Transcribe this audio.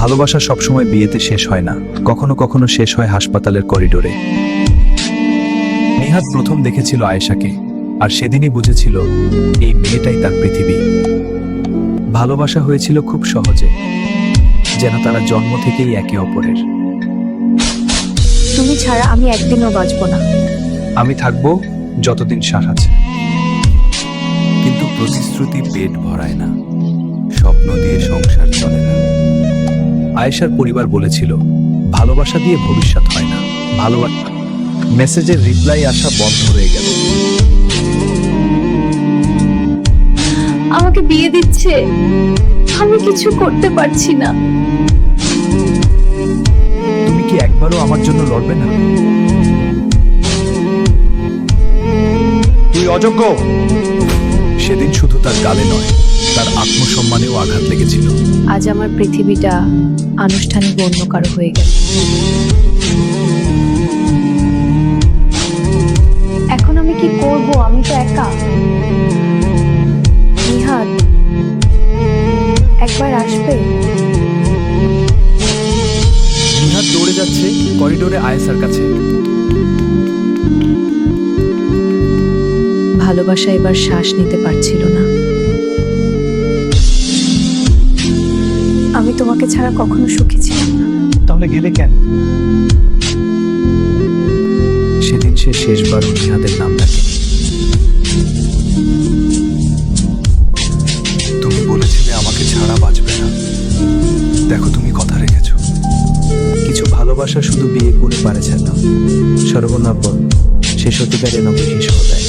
ভালোবাসা সবসময় বিয়েতে শেষ হয় না, কখনো কখনো শেষ হয় হাসপাতালের করিডোরে। নিহাত প্রথম দেখেছিল আয়েশাকে, আর সেদিনই বুঝেছিল এই মেয়েটাই তার পৃথিবী। ভালোবাসা হয়েছিল খুব সহজে, যেন তারা জন্ম থেকেই একে অপরের। তুমি ছাড়া আমি একদিনও বাঁচব না। আমি থাকবো যতদিন শ্বাস আছে। কিন্তু প্রতিশ্রুতি পেট ভরায় না, স্বপ্ন দিয়ে সংসার চলে না। আয়েশার পরিবার বলেছিল ভালোবাসা দিয়ে ভবিষ্যৎ হয় না। ভালোবাসা মেসেজের রিপ্লাই আসা বন্ধ হয়ে গেল। আমাকে বিয়ে দিচ্ছে, আমি কিছু করতে পারছি না। তুমি কি একবারও আমার জন্য লড়বে না? তুই অযোগ্য। সেদিন শুধু তার গালে নয়, তার আত্মসম্মানেও আঘাত লেগেছিল। আজ আমার পৃথিবীটা আনুষ্ঠানিক অন্য কারো হয়ে গেল। এখন আমি কি করব? আমি তো একা। নিহাত একবার আসবে? নিহাত দৌড়ে যাচ্ছে করিডোরে আয়েশার কাছে। ভালোবাসা এবার শ্বাস নিতে পারছিল না। আমি তোমাকে ছাড়া কখনো সুখী ছিলাম না। তাহলে গেলে কেন? সেদিন সে শেষবার নিহাতের নাম ডাকে। তুমি বলেছিলে আমাকে ছাড়া বাঁচবে না, দেখো তুমি কথা রেখেছ। কিছু ভালোবাসা শুধু বিয়ে করে পারে না, সর্বনাপন সে সত্যিকারের নবী শেষ হয়ে যায়।